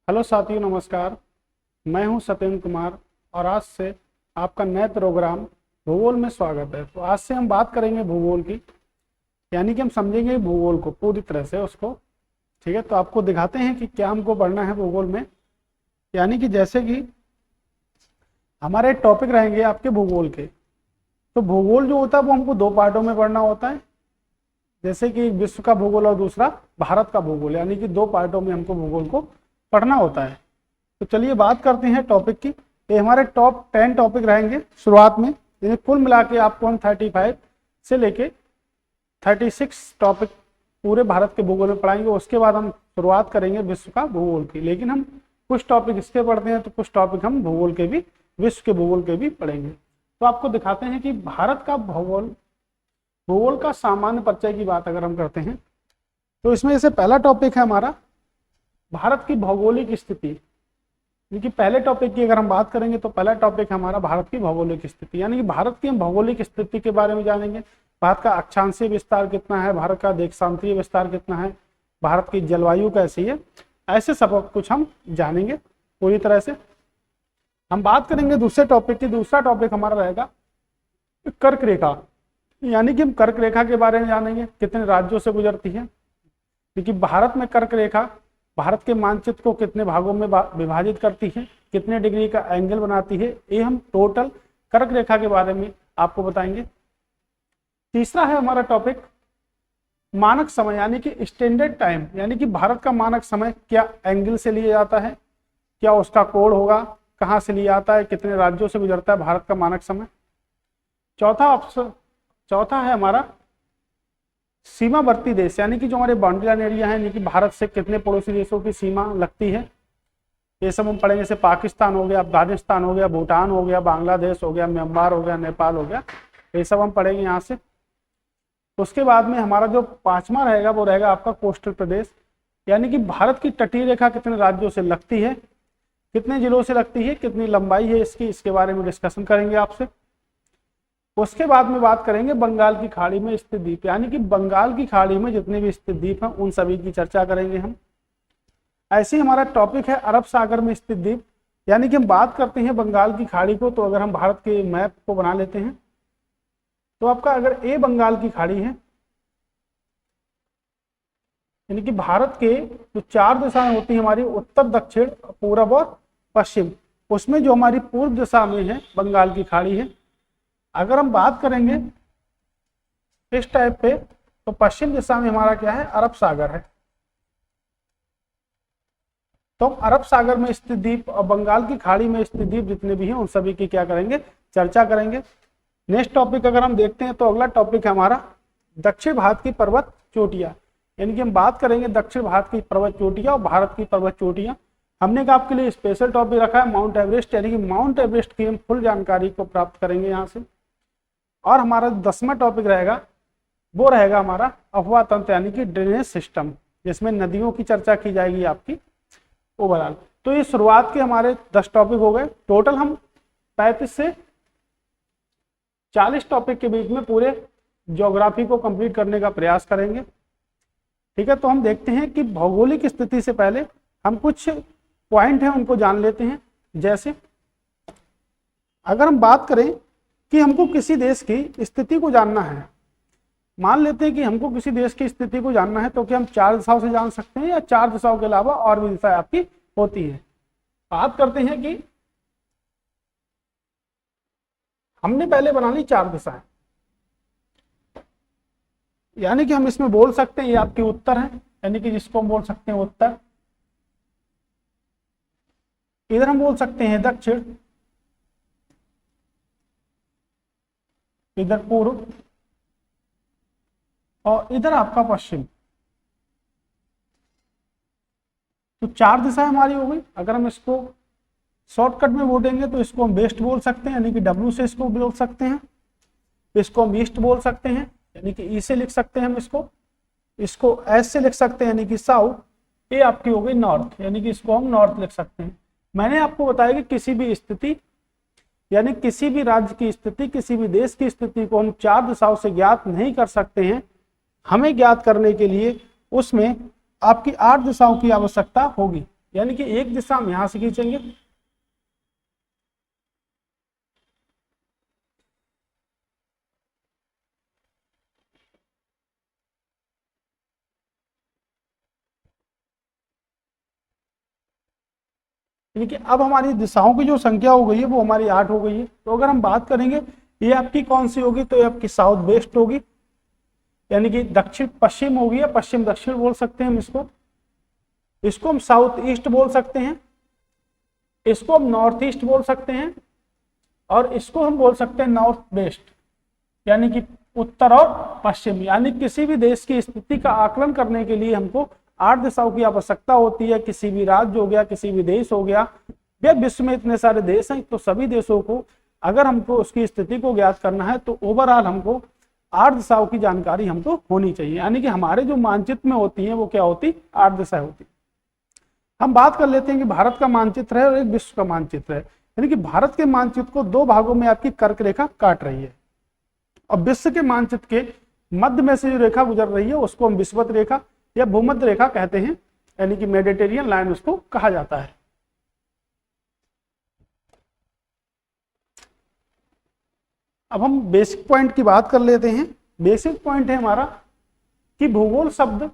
Hello साथियों, नमस्कार। मैं हूं सत्येंद्र कुमार और आज से आपका नए प्रोग्राम भूगोल में स्वागत है। तो आज से हम बात करेंगे भूगोल की, यानी कि हम समझेंगे भूगोल को पूरी तरह से उसको। ठीक है, तो आपको दिखाते हैं कि क्या हमको पढ़ना है भूगोल में। यानी कि जैसे कि हमारे टॉपिक रहेंगे आपके भूगोल के, तो भूगोल जो होता है वो हमको दो पार्टों में पढ़ना होता है। जैसे कि विश्व का भूगोल और दूसरा भारत का भूगोल, यानी कि दो पार्टों में हमको भूगोल को पढ़ना होता है। तो चलिए बात करते हैं टॉपिक की। ये हमारे टॉप 10 टॉपिक रहेंगे शुरुआत में, यानी कुल मिला के आपको हम 35 से लेके 36 टॉपिक पूरे भारत के भूगोल में पढ़ाएंगे। उसके बाद हम शुरुआत करेंगे विश्व का भूगोल की, लेकिन हम कुछ टॉपिक इसके पढ़ते हैं तो कुछ टॉपिक हम भूगोल के भी, विश्व के भूगोल के भी पढ़ेंगे। तो आपको दिखाते हैं कि भारत का भूगोल, भूगोल का सामान्य परिचय की बात अगर हम करते हैं तो इसमें से पहला टॉपिक है हमारा भारत की भौगोलिक स्थिति। क्योंकि पहले टॉपिक की अगर हम बात करेंगे तो पहला टॉपिक है हमारा भारत की भौगोलिक स्थिति, यानी कि भारत की हम भौगोलिक स्थिति के बारे में जानेंगे। भारत का अक्षांशीय विस्तार कितना है, भारत का देशांतरीय विस्तार कितना है, भारत की जलवायु कैसी है, ऐसे सब कुछ हम जानेंगे पूरी तरह से। हम बात करेंगे दूसरे टॉपिक की। दूसरा टॉपिक हमारा रहेगा कर्क रेखा, यानी कि हम कर्क रेखा के बारे में जानेंगे, कितने राज्यों से गुजरती है। क्योंकि भारत में कर्क रेखा भारत के मानचित्र को कितने भागों में विभाजित करती है, कितने डिग्री का एंगल बनाती है, ये हम टोटल कर्क रेखा के बारे में आपको बताएंगे। तीसरा है हमारा टॉपिक मानक समय, यानी कि स्टैंडर्ड टाइम, यानी कि भारत का मानक समय क्या एंगल से लिया जाता है, क्या उसका कोड होगा, कहाँ से लिया जाता है, कितने राज्यों से गुजरता है भारत का मानक समय। चौथा है हमारा सीमावर्ती देश, यानी कि जो हमारे बाउंड्री लाइन एरिया है, यानी कि भारत से कितने पड़ोसी देशों की सीमा लगती है, ये सब हम पढ़ेंगे। जैसे पाकिस्तान हो गया, अफगानिस्तान हो गया, भूटान हो गया, बांग्लादेश हो गया, म्यांमार हो गया, नेपाल हो गया, ये सब हम पढ़ेंगे यहाँ से। उसके बाद में हमारा जो पांचवा रहेगा वो रहेगा आपका कोस्टल प्रदेश, यानी कि भारत की तटीय रेखा कितने राज्यों से लगती है, कितने जिलों से लगती है, कितनी लंबाई है इसकी, इसके बारे में डिस्कशन करेंगे आपसे। उसके बाद में बात करेंगे बंगाल की खाड़ी में स्थित द्वीप, यानी कि बंगाल की खाड़ी में जितने भी स्थित द्वीप हैं उन सभी की चर्चा करेंगे हम। ऐसे ही हमारा टॉपिक है अरब सागर में स्थित द्वीप, यानी कि हम बात करते हैं बंगाल की खाड़ी को। तो अगर हम भारत के मैप को बना लेते हैं तो आपका अगर ए बंगाल की खाड़ी है, यानी कि भारत के जो 4 दिशाएं होती हैं हमारी, उत्तर, दक्षिण, पूर्व और पश्चिम, उसमें जो हमारी पूर्व दिशा में है बंगाल की खाड़ी है। अगर हम बात करेंगे इस टाइप पे तो पश्चिम दिशा में हमारा क्या है, अरब सागर है। तो अरब सागर में स्थित द्वीप और बंगाल की खाड़ी में स्थित द्वीप जितने भी हैं उन सभी की क्या करेंगे, चर्चा करेंगे। नेक्स्ट टॉपिक अगर हम देखते हैं तो अगला टॉपिक है हमारा दक्षिण भारत की पर्वत चोटियां, यानी कि हम बात करेंगे दक्षिण भारत की पर्वत चोटियां और भारत की पर्वत चोटियां। हमने आपके लिए स्पेशल टॉपिक रखा है माउंट एवरेस्ट, यानी कि माउंट एवरेस्ट की हम फुल जानकारी को प्राप्त करेंगे यहाँ से। और हमारा 10वां टॉपिक रहेगा वो रहेगा हमारा अफवाह तंत्र, यानी कि ड्रेनेज सिस्टम, जिसमें नदियों की चर्चा की जाएगी आपकी ओवरऑल। तो ये शुरुआत के हमारे 10 टॉपिक हो गए। टोटल हम 35 से 40 टॉपिक के बीच में पूरे ज्योग्राफी को कंप्लीट करने का प्रयास करेंगे। ठीक है, तो हम देखते हैं कि भौगोलिक स्थिति से पहले हम कुछ पॉइंट हैं उनको जान लेते हैं। जैसे अगर हम बात करें कि हमको किसी देश की स्थिति को जानना है, मान लेते हैं कि हमको किसी देश की स्थिति को जानना है, तो क्या हम 4 दिशाओं से जान सकते हैं या 4 दिशाओं के अलावा और भी दिशाएं आपकी होती है। बात करते हैं कि हमने पहले बना ली 4 दिशाएं, यानी कि हम इसमें बोल सकते हैं ये आपकी उत्तर है, यानी कि जिसको हम बोल सकते हैं उत्तर। इधर हम बोल सकते हैं दक्षिण, इधर पूर्व और इधर आपका पश्चिम। तो 4 दिशाएं हमारी हो गई। अगर हम इसको शॉर्टकट में बोलेंगे तो इसको हम वेस्ट बोल सकते हैं, यानी कि डब्ल्यू से इसको बोल सकते हैं। इसको हम ईस्ट बोल सकते हैं, यानी कि ई से लिख सकते हैं हम इसको एस से लिख सकते हैं, यानी कि साउथ। ये आपकी हो गई नॉर्थ, यानी कि इसको हम नॉर्थ लिख सकते हैं। मैंने आपको बताया कि किसी भी स्थिति, यानी किसी भी राज्य की स्थिति, किसी भी देश की स्थिति को हम 4 दिशाओं से ज्ञात नहीं कर सकते हैं। हमें ज्ञात करने के लिए उसमें आपकी 8 दिशाओं की आवश्यकता होगी। यानी कि एक दिशा हम यहां से खींचेंगे, यानी कि अब हमारी दिशाओं की जो संख्या हो गई है वो हमारी 8 हो गई है। तो अगर हम बात करेंगे ये आपकी कौन सी होगी, तो ये आपकी साउथ वेस्ट होगी, यानी कि दक्षिण पश्चिम होगी, या पश्चिम दक्षिण बोल सकते हैं हम इसको। इसको हम साउथ ईस्ट बोल सकते हैं, इसको हम नॉर्थ ईस्ट बोल सकते हैं, और इसको हम बोल सकते हैं नॉर्थ वेस्ट, यानी कि उत्तर और पश्चिम। यानी किसी भी देश की स्थिति का आकलन करने के लिए हमको 8 दिशाओं की आवश्यकता होती है। किसी भी राज्य हो गया, किसी भी देश हो गया, या विश्व में इतने सारे देश हैं, तो सभी देशों को अगर हमको उसकी स्थिति को ज्ञात करना है तो ओवरऑल हमको 8 दिशाओं की जानकारी हमको होनी चाहिए। यानी कि हमारे जो मानचित्र में होती है वो क्या होती, 8 दिशाएं होती। हम बात कर लेते हैं कि भारत का मानचित्र है और एक विश्व का मानचित्र है। यानी कि भारत के मानचित्र को 2 भागों में आपकी कर्क रेखा काट रही है, और विश्व के मानचित्र के मध्य में से जो रेखा गुजर रही है उसको हम विषुवत रेखा या भूमध्य रेखा कहते हैं, यानी कि मेडिटेरियन लाइन उसको कहा जाता है। अब हम बेसिक पॉइंट की बात कर लेते हैं। बेसिक पॉइंट है हमारा कि भूगोल शब्द,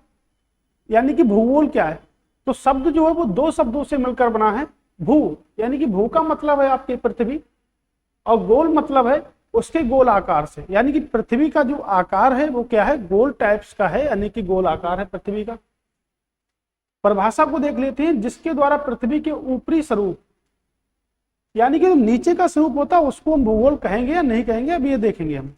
यानी कि भूगोल क्या है, तो शब्द जो है वो 2 शब्दों से मिलकर बना है। भू यानी कि भू का मतलब है आपकी पृथ्वी, और गोल मतलब है उसके गोल आकार से, यानी कि पृथ्वी का जो आकार है वो क्या है, गोल टाइप्स का है, यानी कि गोल आकार है पृथ्वी का। परिभाषा को देख लेते हैं, जिसके द्वारा पृथ्वी के ऊपरी स्वरूप, यानी कि जो नीचे का स्वरूप होता है उसको हम भूगोल कहेंगे या नहीं कहेंगे, अब ये देखेंगे हम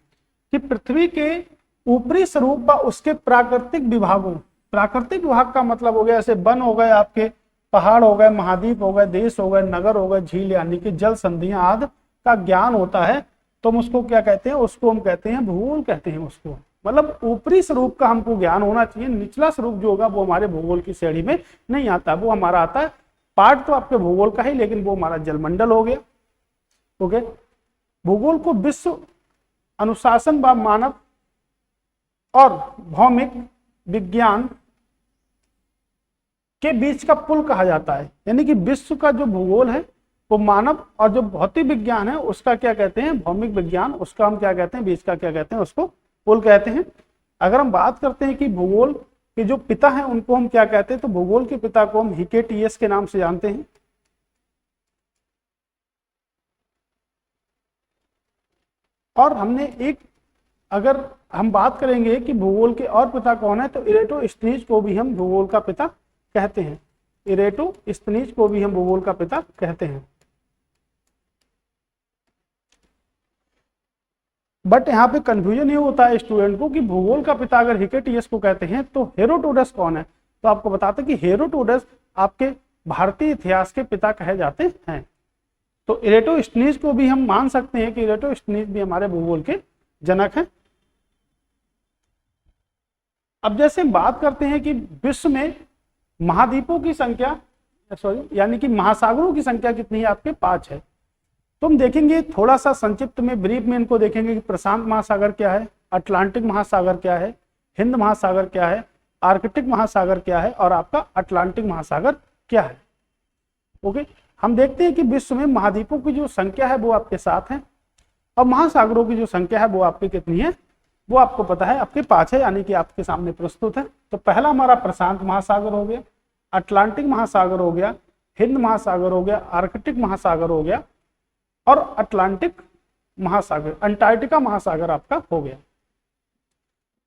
कि पृथ्वी के ऊपरी स्वरूप व उसके प्राकृतिक विभागों, प्राकृतिक विभाग का मतलब हो गया जैसे वन हो गए, आपके पहाड़ हो गए, महाद्वीप हो गए, देश हो गए, नगर हो गए, झील यानी कि जल संधियां आदि का ज्ञान होता है, तो हम उसको क्या कहते हैं, उसको हम कहते हैं भूगोल कहते हैं उसको। मतलब ऊपरी स्वरूप का हमको ज्ञान होना चाहिए, निचला स्वरूप जो होगा वो हमारे भूगोल की श्रेणी में नहीं आता, वो हमारा आता है पार्ट तो आपके भूगोल का ही, लेकिन वो हमारा जलमंडल हो गया। ओके, भूगोल को विश्व अनुशासन व मानव और भौमिक विज्ञान के बीच का पुल कहा जाता है। यानी कि विश्व का जो भूगोल है वो मानव और जो भौतिक विज्ञान है उसका क्या कहते हैं, भौमिक विज्ञान, उसका हम क्या कहते हैं, बीच का क्या कहते हैं, उसको पुल कहते हैं। अगर हम बात करते हैं कि भूगोल के जो पिता हैं उनको हम क्या कहते हैं, तो भूगोल के पिता को हम हिकेटियस के नाम से जानते हैं। और हमने एक, अगर हम बात करेंगे कि भूगोल के और पिता कौन है, तो इरेटोस्थनीज को भी हम भूगोल का पिता कहते हैं। इरेटोस्थनीज को भी हम भूगोल का पिता कहते हैं। बट यहाँ पे कंफ्यूजन ये होता है स्टूडेंट को कि भूगोल का पिता अगर हिकेटियस को कहते हैं तो हेरोडोटस कौन है। तो आपको बताते कि हेरोडोटस आपके भारतीय इतिहास के पिता कहे जाते हैं। तो इरेटोस्थनीज को भी हम मान सकते हैं कि इरेटोस्थनीज भी हमारे भूगोल के जनक हैं। अब जैसे हम बात करते हैं कि विश्व में महाद्वीपों की संख्या, सॉरी यानी कि महासागरों की संख्या कितनी है, आपके 5 है। तो हम देखेंगे थोड़ा सा संक्षिप्त में, ब्रीफ में इनको देखेंगे कि प्रशांत महासागर क्या है, अटलांटिक महासागर क्या है, हिंद महासागर क्या है, आर्कटिक महासागर क्या है, और आपका अटलांटिक महासागर क्या है। ओके, हम देखते हैं कि विश्व में महाद्वीपों की जो संख्या है वो आपके 7 है, और महासागरों की जो संख्या है वो आपकी कितनी है, वो आपको पता है आपके 5 है, यानी कि आपके सामने प्रस्तुत है। तो पहला हमारा प्रशांत महासागर हो गया, अटलांटिक महासागर हो गया, हिंद महासागर हो गया, आर्कटिक महासागर हो गया, और अटलांटिक महासागर, अंटार्कटिका महासागर आपका हो गया।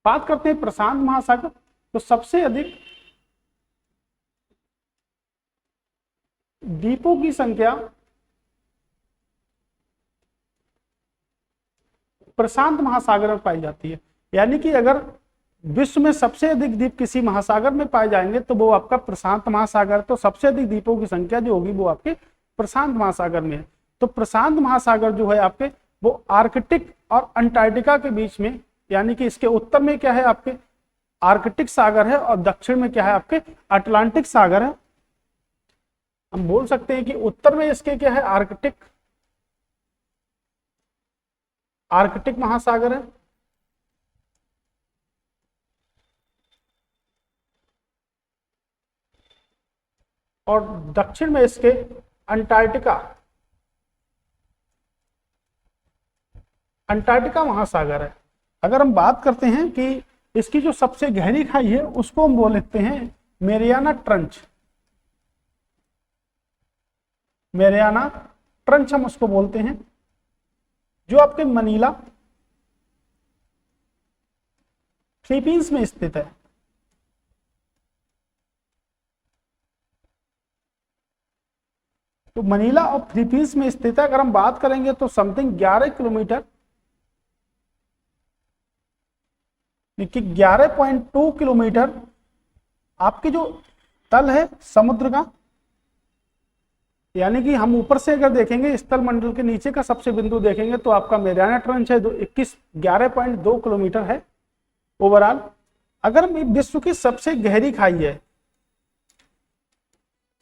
बात करते हैं प्रशांत महासागर, तो सबसे अधिक द्वीपों की संख्या प्रशांत महासागर में पाई जाती है। यानी कि अगर विश्व में सबसे अधिक द्वीप किसी महासागर में पाए जाएंगे तो वो आपका प्रशांत महासागर, तो सबसे अधिक द्वीपों की संख्या जो होगी वो आपके प्रशांत महासागर में है। तो प्रशांत महासागर जो है आपके वो आर्कटिक और अंटार्कटिका के बीच में, यानी कि इसके उत्तर में क्या है आपके आर्कटिक सागर है, और दक्षिण में क्या है आपके अटलांटिक सागर है। हम बोल सकते हैं कि उत्तर में इसके क्या है आर्कटिक महासागर है, और दक्षिण में इसके अंटार्कटिका महासागर है। अगर हम बात करते हैं कि इसकी जो सबसे गहरी खाई है उसको हम बोल लेते हैं मेरियाना ट्रंच। मेरियाना ट्रंच हम उसको बोलते हैं, जो आपके मनीला फिलीपींस में स्थित है। तो मनीला और फिलीपींस में स्थित है। अगर हम बात करेंगे तो समथिंग 11 किलोमीटर, 11.2 किलोमीटर आपकी जो तल है समुद्र का, यानी कि हम ऊपर से अगर देखेंगे स्थल मंडल के नीचे का सबसे बिंदु देखेंगे तो आपका मेरियाना ट्रंच है, जो 11.2 किलोमीटर है ओवरऑल। अगर हम विश्व की सबसे गहरी खाई है,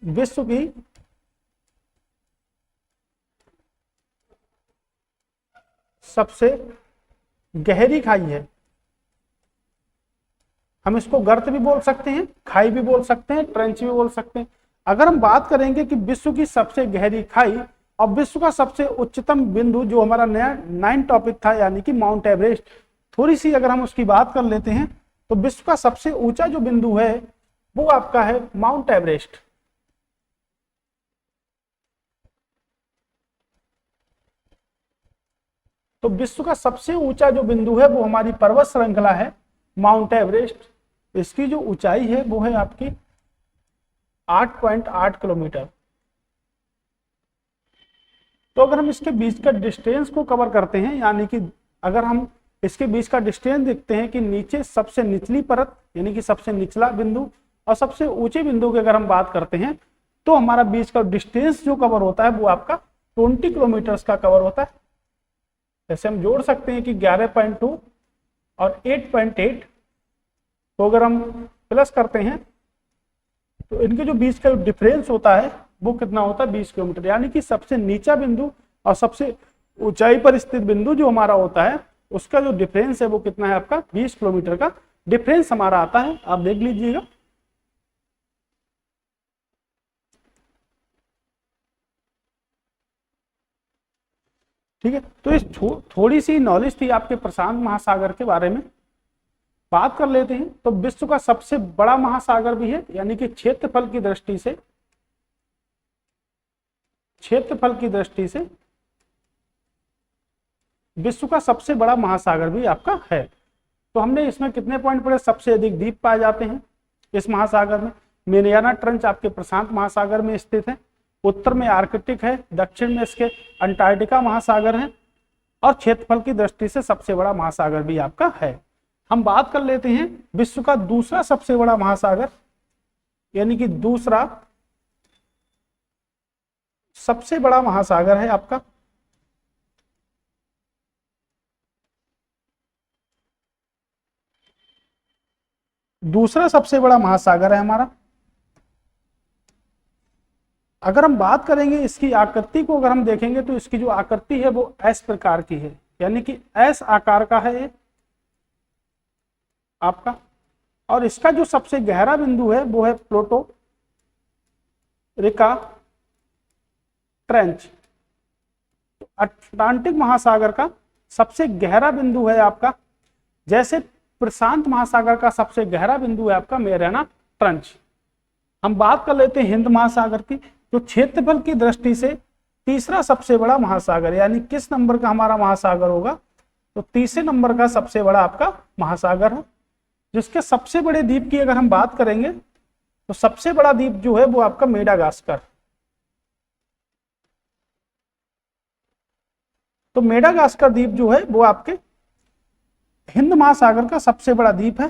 विश्व की सबसे गहरी खाई है, हम इसको गर्त भी बोल सकते हैं, खाई भी बोल सकते हैं, ट्रेंच भी बोल सकते हैं। अगर हम बात करेंगे कि विश्व की सबसे गहरी खाई और विश्व का सबसे उच्चतम बिंदु, जो हमारा नया 9 टॉपिक था यानी कि माउंट एवरेस्ट, थोड़ी सी अगर हम उसकी बात कर लेते हैं तो विश्व का सबसे ऊंचा जो बिंदु है वो आपका है माउंट एवरेस्ट। तो विश्व का सबसे ऊंचा जो बिंदु है वो हमारी पर्वत श्रृंखला है माउंट एवरेस्ट। इसकी जो ऊंचाई है वो है आपकी 8.8 किलोमीटर। तो अगर हम इसके बीच का डिस्टेंस को कवर करते हैं, यानी कि अगर हम इसके बीच का डिस्टेंस देखते हैं कि नीचे सबसे निचली परत यानी कि सबसे निचला बिंदु और सबसे ऊंचे बिंदु की अगर हम बात करते हैं तो हमारा बीच का डिस्टेंस जो कवर होता है वो आपका 20 किलोमीटर का कवर होता है। जैसे हम जोड़ सकते हैं कि 11.2 और 8.8, तो अगर हम प्लस करते हैं तो इनके जो बीच का डिफरेंस होता है वो कितना होता है 20 किलोमीटर। यानी कि सबसे नीचा बिंदु और सबसे ऊंचाई पर स्थित बिंदु जो हमारा होता है उसका जो डिफरेंस है वो कितना है आपका 20 किलोमीटर का डिफरेंस हमारा आता है। आप देख लीजिएगा। ठीक है, तो इस थोड़ी सी नॉलेज थी आपके प्रशांत महासागर के बारे में। बात कर लेते हैं तो विश्व का सबसे बड़ा महासागर भी है, यानी कि क्षेत्रफल की दृष्टि से विश्व का सबसे बड़ा महासागर भी आपका है। तो हमने इसमें कितने पॉइंट पढ़े? सबसे अधिक द्वीप पाए जाते हैं इस महासागर में। मेरियाना ट्रंच आपके प्रशांत महासागर में स्थित है, उत्तर में आर्कटिक है, दक्षिण में इसके अंटार्कटिका महासागर है और क्षेत्रफल की दृष्टि से सबसे बड़ा महासागर भी आपका है। हम बात कर लेते हैं विश्व का दूसरा सबसे बड़ा महासागर, यानी कि दूसरा सबसे बड़ा महासागर है आपका दूसरा सबसे बड़ा महासागर है हमारा। अगर हम बात करेंगे इसकी आकृति को, अगर हम देखेंगे तो इसकी जो आकृति है वो एस प्रकार की है, यानी कि एस आकार का है ये आपका। और इसका जो सबसे गहरा बिंदु है वो है प्लूटो रिका ट्रेंच। अटलांटिक महासागर का सबसे गहरा बिंदु है आपका, जैसे प्रशांत महासागर का सबसे गहरा बिंदु है आपका मेरियाना ट्रंच। हम बात कर लेते हैं हिंद महासागर की, जो क्षेत्रफल की दृष्टि से तीसरा सबसे बड़ा महासागर, यानी किस नंबर का हमारा महासागर होगा? तो तीसरे नंबर का सबसे बड़ा आपका महासागर है। जिसके सबसे बड़े द्वीप की अगर हम बात करेंगे तो सबसे बड़ा द्वीप जो है वो आपका मेडागास्कर। तो मेडागास्कर द्वीप जो है वो आपके हिंद महासागर का सबसे बड़ा द्वीप है।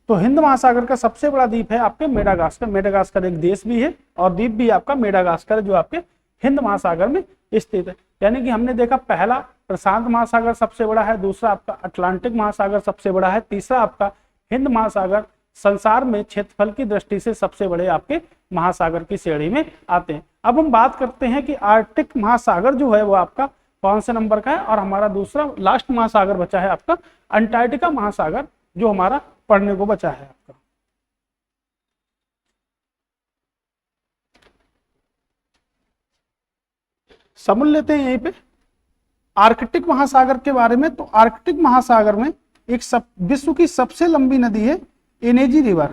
तो हिंद महासागर का सबसे बड़ा द्वीप है आपके मेडागास्कर। मेडागास्कर एक देश भी है और द्वीप भी आपका मेडागास्कर जो आपके हिंद महासागर में स्थित है। यानी कि हमने देखा पहला प्रशांत महासागर सबसे बड़ा है, दूसरा आपका अटलांटिक महासागर सबसे बड़ा है, तीसरा आपका हिंद महासागर संसार में क्षेत्रफल की दृष्टि से सबसे बड़े आपके महासागर की श्रेणी में आते हैं। अब हम बात करते हैं कि आर्कटिक महासागर जो है वो आपका कौन से नंबर का है, और हमारा दूसरा लास्ट महासागर बचा है आपका अंटार्कटिका महासागर, जो हमारा पढ़ने को बचा है आपका। समझ लेते हैं यहीं पे आर्कटिक महासागर के बारे में। तो आर्कटिक महासागर में एक विश्व की सबसे लंबी नदी है एनेजी रिवर।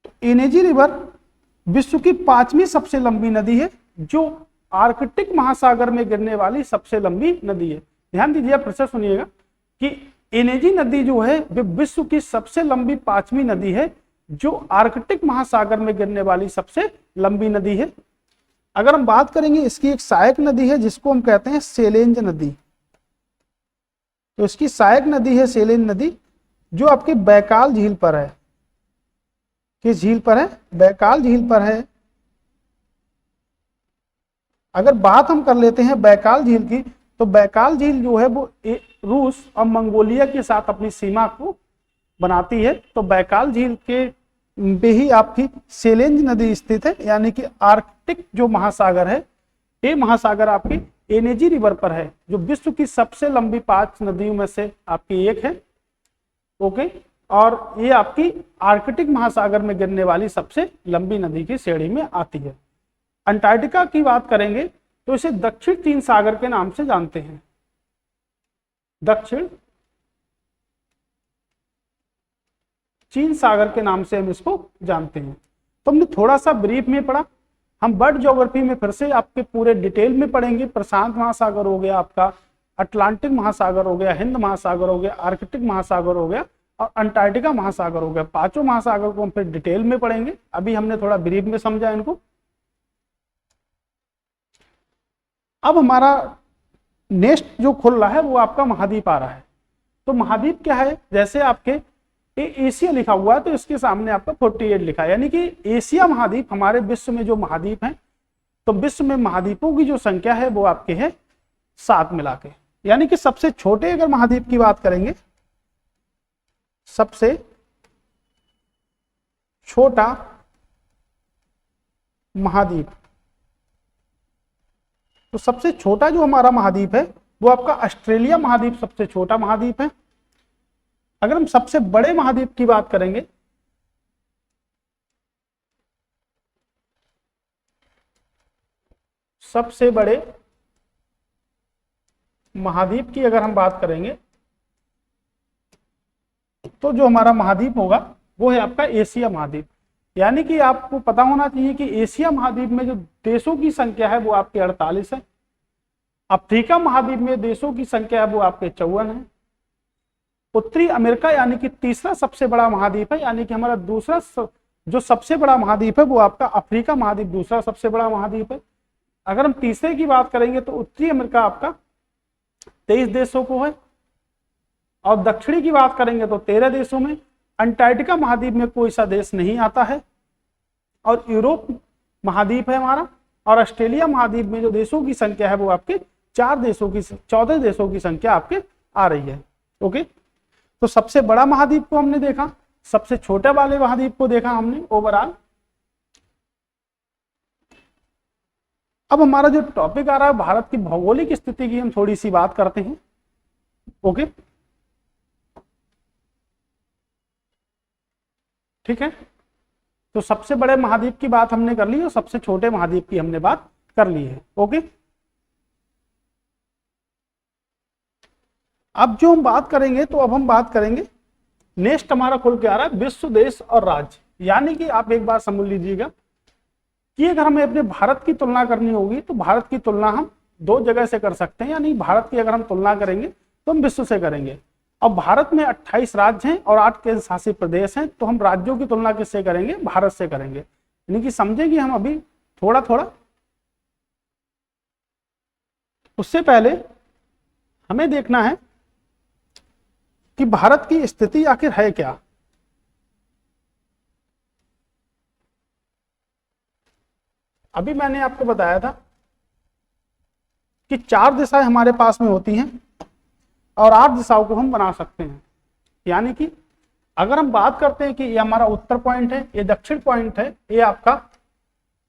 तो एनेजी रिवर विश्व की 5वीं सबसे लंबी नदी है, जो आर्कटिक महासागर में गिरने वाली सबसे लंबी नदी है। ध्यान दीजिए, आप फिर से सुनिएगा कि एनेजी नदी जो है वे विश्व की सबसे लंबी 5वीं नदी है, जो आर्कटिक महासागर में गिरने वाली सबसे लंबी नदी है। अगर हम बात करेंगे, इसकी एक सहायक नदी है जिसको हम कहते हैं सेलेंज नदी। तो इसकी सहायक नदी है सेलेंज नदी, जो आपके बैकाल झील पर है। किस झील पर है? बैकाल झील पर है। अगर बात हम कर लेते हैं बैकाल झील की, तो बैकाल झील जो है वो रूस और मंगोलिया के साथ अपनी सीमा को बनाती है। तो बैकाल झील के पे ही आपकी सेलेंज नदी स्थित है, यानी कि आर्कटिक जो महासागर है, ये महासागर आपकी एनेजी रिवर पर है, जो विश्व की सबसे लंबी 5 नदियों में से आपकी एक है। ओके, और ये आपकी आर्कटिक महासागर में गिरने वाली सबसे लंबी नदी की श्रेणी में आती है। अंटार्कटिका की बात करेंगे तो इसे दक्षिण चीन सागर के नाम से जानते हैं। दक्षिण चीन सागर के नाम से हम इसको जानते हैं। तो हमने थोड़ा सा ब्रीफ में पढ़ा, हम वर्ल्ड ज्योग्राफी में फिर से आपके पूरे डिटेल में पढ़ेंगे। प्रशांत महासागर हो गया, आपका अटलांटिक महासागर हो गया, हिंद महासागर हो गया, आर्कटिक महासागर हो गया और अंटार्कटिका महासागर हो गया। 5 महासागर को हम फिर डिटेल में पढ़ेंगे। अभी हमने थोड़ा ब्रीफ में समझा इनको। अब हमारा नेक्स्ट जो खुल रहा है वो आपका महाद्वीप आ रहा है। तो महाद्वीप क्या है? जैसे आपके एशिया लिखा हुआ है तो इसके सामने आपका 48 लिखा है, यानी कि एशिया महाद्वीप हमारे विश्व में जो महाद्वीप हैं, तो विश्व में महाद्वीपों की जो संख्या है वो आपके है 7 मिला के। यानी कि सबसे छोटे अगर महाद्वीप की बात करेंगे, सबसे छोटा महाद्वीप, तो सबसे छोटा जो हमारा महाद्वीप है वो आपका ऑस्ट्रेलिया महाद्वीप सबसे छोटा महाद्वीप है। अगर हम सबसे बड़े महाद्वीप की बात करेंगे, सबसे बड़े महाद्वीप की अगर हम बात करेंगे, तो जो हमारा महाद्वीप होगा वो है आपका एशिया महाद्वीप। यानी कि आपको पता होना चाहिए कि एशिया महाद्वीप में जो देशों की संख्या है वो आपके 48 है। अफ्रीका महाद्वीप में देशों की संख्या है वो आपके 54 है। उत्तरी अमेरिका यानी कि तीसरा सबसे बड़ा महाद्वीप है, यानी कि हमारा दूसरा जो सबसे बड़ा महाद्वीप है वो आपका अफ्रीका महाद्वीप दूसरा सबसे बड़ा महाद्वीप है। अगर हम तीसरे की बात करेंगे तो उत्तरी अमेरिका आपका 23 देशों को है, और दक्षिणी की बात करेंगे तो 13 देशों में। अंटार्कटिका महाद्वीप में कोई सा देश नहीं आता है, और यूरोप महाद्वीप है हमारा, और ऑस्ट्रेलिया महाद्वीप में जो देशों की संख्या है वो आपके 14 देशों की संख्या आपके आ रही है। ओके, तो सबसे बड़ा महाद्वीप को हमने देखा, सबसे छोटे वाले महाद्वीप को देखा हमने ओवरऑल। अब हमारा जो टॉपिक आ रहा है भारत की भौगोलिक स्थिति की हम थोड़ी सी बात करते हैं। ओके, ठीक है, तो सबसे बड़े महाद्वीप की बात हमने कर ली और सबसे छोटे महाद्वीप की हमने बात कर ली है। ओके, अब जो हम बात करेंगे, तो अब हम बात करेंगे नेक्स्ट हमारा खुल के आ रहा है विश्व, देश और राज्य। यानी कि आप एक बात समझ लीजिएगा कि अगर हमें अपने भारत की तुलना करनी होगी तो भारत की तुलना हम 2 जगह से कर सकते हैं। यानी भारत की अगर हम तुलना करेंगे तो हम विश्व से करेंगे। अब भारत में 28 राज्य हैं और 8 केंद्र शासित प्रदेश हैं, तो हम राज्यों की तुलना किससे करेंगे? भारत से करेंगे। यानी कि समझेंगे हम अभी थोड़ा थोड़ा। उससे पहले हमें देखना है कि भारत की स्थिति आखिर है क्या। अभी मैंने आपको बताया था कि 4 दिशाएं हमारे पास में होती हैं और 8 दिशाओं को हम बना सकते हैं। यानी कि अगर हम बात करते हैं कि ये हमारा उत्तर पॉइंट है, ये दक्षिण पॉइंट है, ये आपका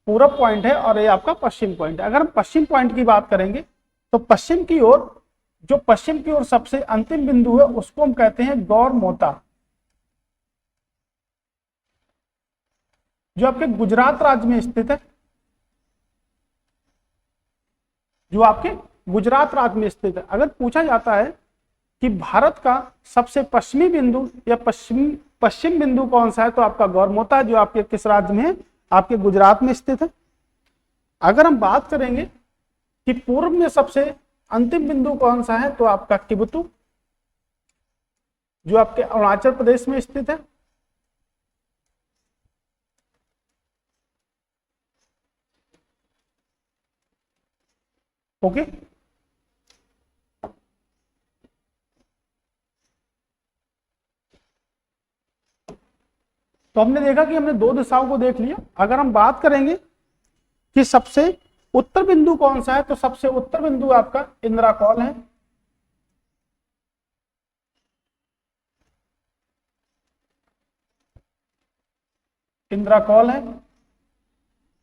पूरब पॉइंट है और ये आपका पश्चिम पॉइंट है। अगर हम पश्चिम पॉइंट की बात करेंगे तो पश्चिम की ओर, जो पश्चिम की ओर सबसे अंतिम बिंदु है उसको हम कहते हैं गौर मोता, जो आपके गुजरात राज्य में स्थित है। जो आपके गुजरात राज्य में स्थित है। अगर पूछा जाता है कि भारत का सबसे पश्चिमी बिंदु या पश्चिम बिंदु कौन सा है, तो आपका गौरमोता, जो आपके किस राज्य में है, आपके गुजरात में स्थित है। अगर हम बात करेंगे कि पूर्व में सबसे अंतिम बिंदु कौन सा है, तो आपका किबुतु, जो आपके अरुणाचल प्रदेश में स्थित है। ओके, तो हमने देखा कि हमने दो दिशाओं को देख लिया। अगर हम बात करेंगे कि सबसे उत्तर बिंदु कौन सा है, तो सबसे उत्तर बिंदु आपका इंद्राकौल है। इंद्राकौल है।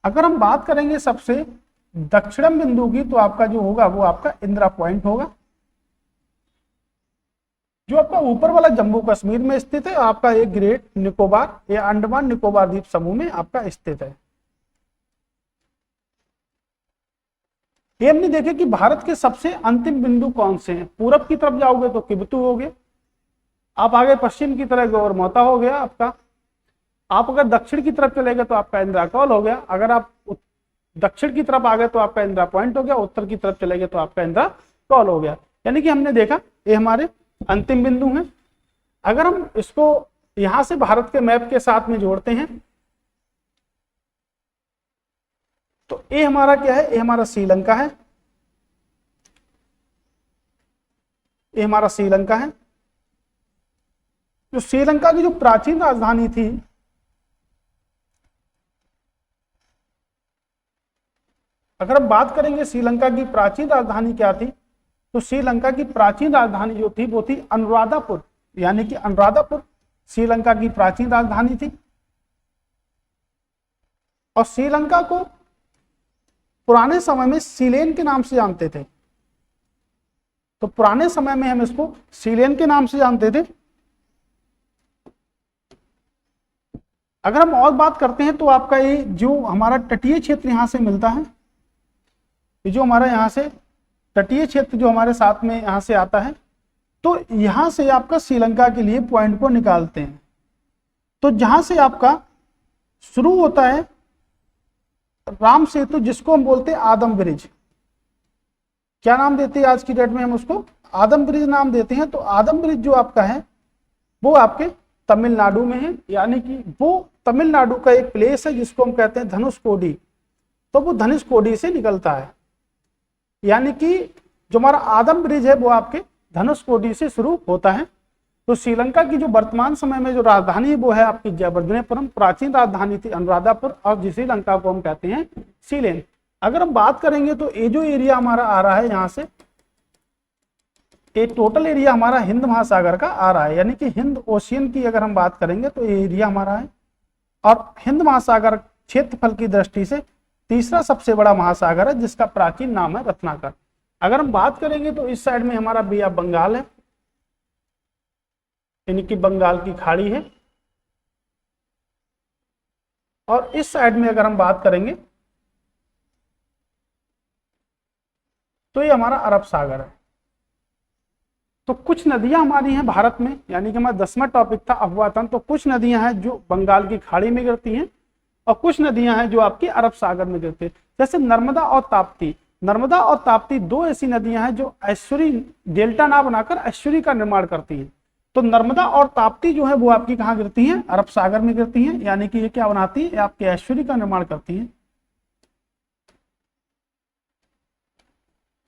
अगर हम बात करेंगे सबसे दक्षिणम बिंदु की, तो आपका जो होगा वो आपका इंदिरा पॉइंट होगा, जो आपका ऊपर वाला जम्मू कश्मीर में स्थित है। आपका एक ग्रेट निकोबार या अंडमान निकोबार द्वीप समूह में आपका स्थित है। ये हमने देखे कि भारत के सबसे अंतिम बिंदु कौन से हैं। पूरब की तरफ जाओगे तो किबुतु हो गया, आप आगे पश्चिम की तरफ गौरमोता हो गया आपका। आप अगर दक्षिण की तरफ चले गए तो आपका इंद्राकौल हो गया। अगर आप दक्षिण की तरफ आ गए तो आपका इंदिरा पॉइंट हो गया। उत्तर की तरफ चले गए तो आपका इंद्राकौल हो गया। यानी कि हमने देखा ये हमारे अंतिम बिंदु हैं। अगर हम इसको यहां से भारत के मैप के साथ में जोड़ते हैं तो ये हमारा क्या है, ये हमारा श्रीलंका है। ये हमारा श्रीलंका है। जो श्रीलंका की जो प्राचीन राजधानी थी, अगर हम बात करेंगे श्रीलंका की प्राचीन राजधानी क्या थी, तो श्रीलंका की प्राचीन राजधानी जो थी वो थी अनुराधापुर। यानी कि अनुराधापुर श्रीलंका की प्राचीन राजधानी थी। और श्रीलंका को पुराने समय में सीलेन के नाम से जानते थे। तो पुराने समय में हम इसको सीलेन के नाम से जानते थे। अगर हम और बात करते हैं तो आपका ये जो हमारा तटीय क्षेत्र यहां से मिलता है, ये जो हमारा यहां से तटीय क्षेत्र जो हमारे साथ में यहां से आता है, तो यहां से आपका श्रीलंका के लिए पॉइंट को निकालते हैं। तो जहां से आपका शुरू होता है राम सेतु, जिसको हम बोलते हैं आदम ब्रिज। क्या नाम देते हैं आज की डेट में हम उसको? आदम ब्रिज नाम देते हैं। तो आदम ब्रिज जो आपका है वो आपके तमिलनाडु में है। यानी कि वो तमिलनाडु का एक प्लेस है जिसको हम कहते हैं धनुषकोडी। तो वो धनुषकोडी से निकलता है। यानी कि जो हमारा आदम ब्रिज है वो आपके धनुषकोडी से शुरू होता है। तो श्रीलंका की जो वर्तमान समय में जो राजधानी है वो है आपकी जयवर्धनेपुरम। प्राचीन राजधानी थी अनुराधापुर, और जिस श्रीलंका को हम कहते हैं सीलेन। अगर हम बात करेंगे तो ये जो एरिया हमारा आ रहा है यहाँ से, ये टोटल एरिया हमारा हिंद महासागर का आ रहा है। यानी कि हिंद ओशियन की अगर हम बात करेंगे तो ये एरिया हमारा है। और हिंद महासागर क्षेत्रफल की दृष्टि से तीसरा सबसे बड़ा महासागर है, जिसका प्राचीन नाम है रत्नाकर। अगर हम बात करेंगे तो इस साइड में हमारा बे ऑफ बंगाल है, यानी कि बंगाल की खाड़ी है। और इस साइड में अगर हम बात करेंगे तो ये हमारा अरब सागर है। तो कुछ नदियां हमारी हैं भारत में, यानी कि हमारा 10वां टॉपिक था अफवातन। तो कुछ नदियां हैं जो बंगाल की खाड़ी में गिरती हैं, और कुछ नदियां हैं जो आपकी अरब सागर में गिरती है। जैसे नर्मदा और ताप्ती। नर्मदा और ताप्ती दो ऐसी नदियां हैं जो ऐश्वरी डेल्टा ना बनाकर ऐश्वरी का निर्माण करती हैं। तो नर्मदा और ताप्ती जो है वो आपकी कहाँ गिरती हैं? अरब सागर में गिरती हैं। यानी कि ये क्या बनाती है? आपके ऐश्वरी का निर्माण करती हैं।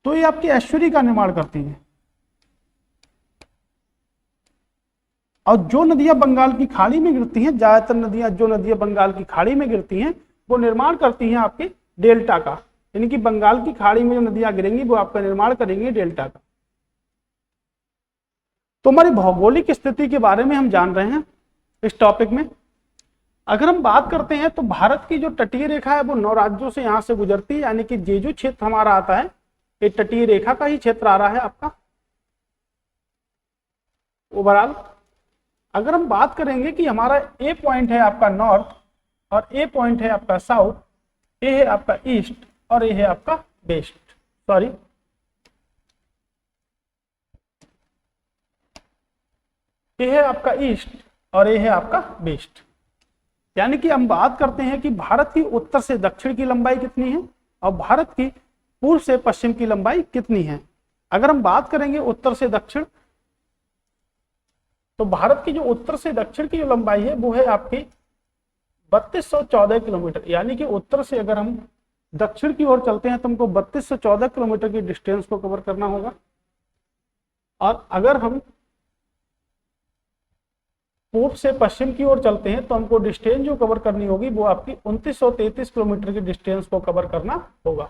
तो ये आपकी ऐश्वरी का निर्माण करती हैं। और जो नदियां बंगाल की खाड़ी में गिरती हैं, ज्यादातर नदियां जो नदियां बंगाल की खाड़ी में गिरती हैं वो निर्माण करती हैं आपके डेल्टा का। यानी कि बंगाल की खाड़ी में जो नदियां गिरेंगी वो आपका निर्माण करेंगी डेल्टा का। तो हमारी भौगोलिक स्थिति के बारे में हम जान रहे हैं इस टॉपिक में। अगर हम बात करते हैं तो भारत की जो तटीय रेखा है वो 9 राज्यों से यहां से गुजरती है। यानी कि जो क्षेत्र हमारा आता है ये तटीय रेखा का ही क्षेत्र आ रहा है आपका ओवरऑल। अगर हम बात करेंगे कि हमारा ए पॉइंट है आपका नॉर्थ, और ए पॉइंट है आपका साउथ, ए है आपका ईस्ट, और ए है आपका वेस्ट। सॉरी, ये है आपका ईस्ट और ये है आपका वेस्ट। यानी कि हम बात करते हैं कि भारत की उत्तर से दक्षिण की लंबाई कितनी है और भारत की पूर्व से पश्चिम की लंबाई कितनी है। अगर हम बात करेंगे उत्तर से दक्षिण, तो भारत की जो उत्तर से दक्षिण की जो लंबाई है वो है आपकी 3214 किलोमीटर। यानी कि उत्तर से अगर हम दक्षिण की ओर चलते हैं तो हमको 3214 किलोमीटर की डिस्टेंस को कवर करना होगा। और अगर हम पूर्व से पश्चिम की ओर चलते हैं तो हमको डिस्टेंस जो कवर करनी होगी वो आपकी 2933 किलोमीटर की डिस्टेंस को कवर करना होगा।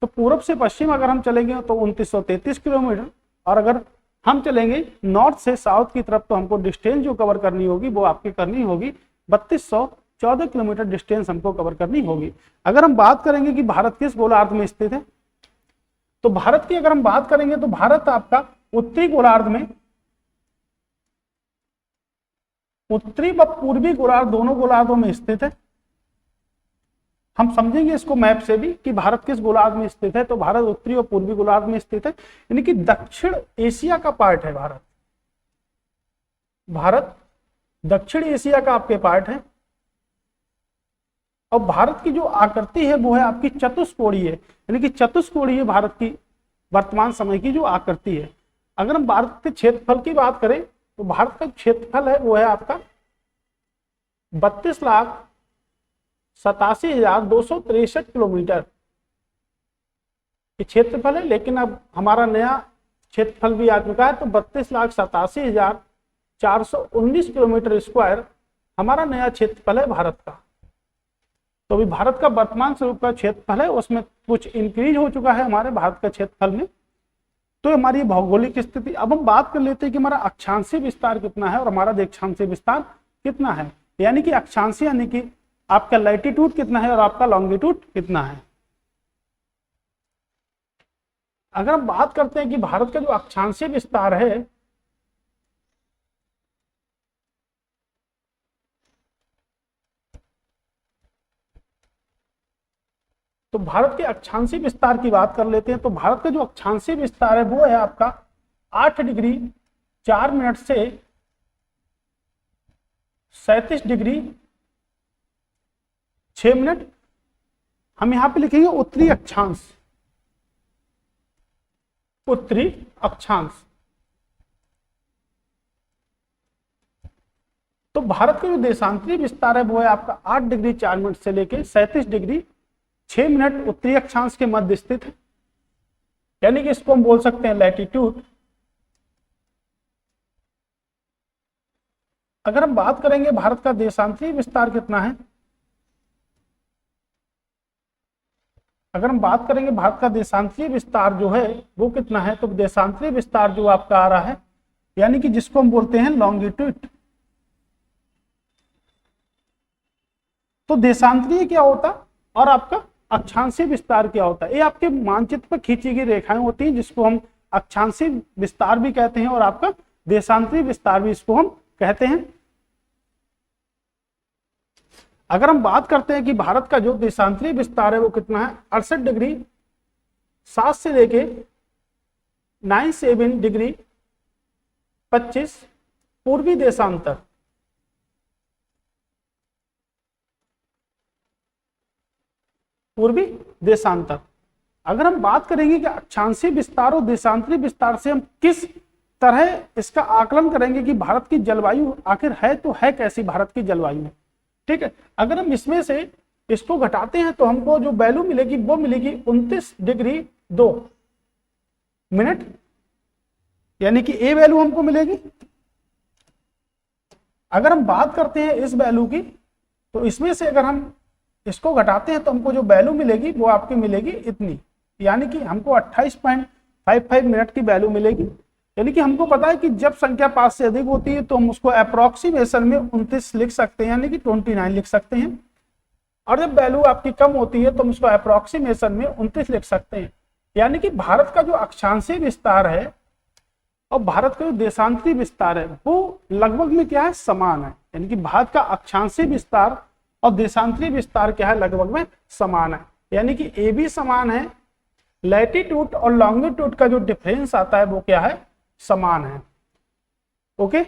तो पूर्व से पश्चिम अगर हम चलेंगे तो 2933 किलोमीटर, और अगर हम चलेंगे नॉर्थ से साउथ की तरफ तो हमको डिस्टेंस जो कवर करनी होगी वो आपकी करनी होगी 3214 किलोमीटर डिस्टेंस हमको कवर करनी होगी। अगर हम बात करेंगे कि भारत किस गोलार्ध में स्थित है, तो भारत की अगर हम बात करेंगे तो भारत आपका उत्तरी गोलार्ध में, उत्तरी व पूर्वी गोलार्ध दोनों गोलार्धों में स्थित है। हम समझेंगे इसको मैप से भी कि भारत किस गोलार्ध में स्थित है। तो भारत उत्तरी और पूर्वी गोलार्ध में स्थित है, यानी कि दक्षिण एशिया का पार्ट है भारत। भारत दक्षिण एशिया का आपके पार्ट है। और भारत की जो आकृति है वो है आपकी चतुष्कोणीय, यानी कि चतुष्कोणीय भारत की वर्तमान समय की जो आकृति है। अगर हम भारत के क्षेत्रफल की बात करें तो भारत का क्षेत्रफल है वो है आपका 32,87,263 किलोमीटर की क्षेत्रफल है। लेकिन अब हमारा नया क्षेत्रफल भी आ चुका है, तो 32,87,419 किलोमीटर स्क्वायर हमारा नया क्षेत्रफल है भारत का। तो अभी भारत का वर्तमान स्वरूप का क्षेत्रफल है उसमें कुछ इंक्रीज हो चुका है हमारे भारत का क्षेत्रफल में। तो हमारी भौगोलिक स्थिति, अब हम बात कर लेते हैं कि हमारा अक्षांशीय विस्तार कितना है और हमारा देशांशीय विस्तार कितना है। यानी कि अक्षांशीय यानी कि आपका लैटिट्यूड कितना है और आपका लॉन्गिट्यूड कितना है। अगर हम बात करते हैं कि भारत का जो अक्षांशीय विस्तार है, तो भारत के अक्षांशीय विस्तार की बात कर लेते हैं। तो भारत का जो अक्षांशीय विस्तार है वो है आपका 8 डिग्री 4 मिनट से 37 डिग्री 6 मिनट। हम यहां पे लिखेंगे उत्तरी अक्षांश, उत्तरी अक्षांश। तो भारत का जो देशांतरीय विस्तार है वो है आपका 8 डिग्री 4 मिनट से लेके 37 डिग्री 6 मिनट उत्तरी अक्षांश के मध्य स्थित है। यानी कि इसको हम बोल सकते हैं लैटिट्यूड। अगर हम बात करेंगे भारत का देशांतरीय विस्तार कितना है, अगर हम बात करेंगे भारत का देशांतरीय विस्तार जो है वो कितना है, तो देशांतरीय विस्तार जो आपका आ रहा है, यानी कि जिसको हम बोलते हैं लॉन्गिट्यूड। तो देशांतरीय क्या होता और आपका अक्षांशीय विस्तार क्या होता है, ये आपके मानचित्र पर खींची गई रेखाएं होती हैं जिसको हम अक्षांशीय विस्तार भी कहते हैं और आपका देशांतरीय विस्तार भी इसको हम कहते हैं। अगर हम बात करते हैं कि भारत का जो देशांतरीय विस्तार है वो कितना है, 68 डिग्री 7 से लेके 97 डिग्री 25 पूर्वी देशांतर। पूर्वी देशांतर। अगर हम बात करेंगे कि अक्षांशीय विस्तार और देशांतरीय विस्तार से हम किस तरह इसका आकलन करेंगे कि भारत की जलवायु आखिर है तो है कैसी भारत की जलवायु, ठीक है। अगर हम इसमें से इसको घटाते हैं तो हमको जो वैल्यू मिलेगी वो मिलेगी 29 डिग्री 2 मिनट, यानी कि ए वैल्यू हमको मिलेगी। अगर हम बात करते हैं इस वैल्यू की, तो इसमें से अगर हम इसको घटाते हैं तो हमको जो वैल्यू मिलेगी वो आपकी मिलेगी इतनी, यानी कि हमको 28.55 मिनट की वैल्यू मिलेगी। यानी कि हमको पता है कि जब संख्या 5 से अधिक होती है तो हम उसको अप्रोक्सीमेशन में 29 लिख सकते हैं, यानी कि 29 लिख सकते हैं। और जब वैल्यू आपकी कम होती है तो हम उसको अप्रोक्सीमेशन में 29 लिख सकते हैं। यानी कि भारत का जो अक्षांशीय विस्तार है और भारत का जो देशांतरीय विस्तार है वो लगभग में क्या है, समान है। यानी कि भारत का अक्षांशीय विस्तार और देशांतरीय विस्तार क्या है, लगभग में समान है। यानी कि ए भी समान है लैटिट्यूड और लॉन्गिट्यूड का जो डिफरेंस आता है वो क्या है, समान है। ओके,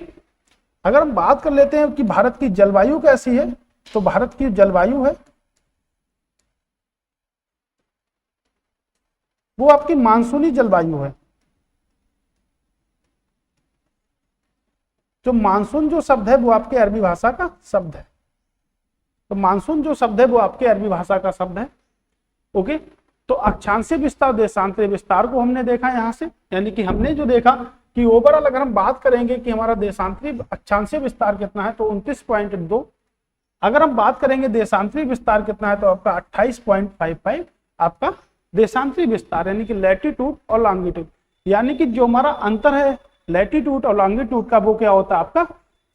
अगर हम बात कर लेते हैं कि भारत की जलवायु कैसी है, तो भारत की जलवायु है वो आपकी मानसूनी जलवायु है। जो मानसून जो शब्द है वो आपके अरबी भाषा का शब्द है, तो मानसून जो शब्द है वो आपके अरबी भाषा का शब्द है। ओके, तो अक्षांशीय विस्तार देशांतरीय विस्तार को हमने देखा यहां से, यानी कि हमने जो देखा कि ओवरऑल अगर हम बात करेंगे कि हमारा देशांतरीय अक्षांशीय विस्तार कितना है तो 29.2, अगर हम बात करेंगे देशांतरीय विस्तार कितना है तो आपका 28.55 आपका देशांतरीय विस्तार, यानी कि लैटिट्यूड और लॉन्गिट्यूड, यानी कि जो हमारा अंतर है लैटिट्यूड और लॉन्गिट्यूड का वो क्या होता है आपका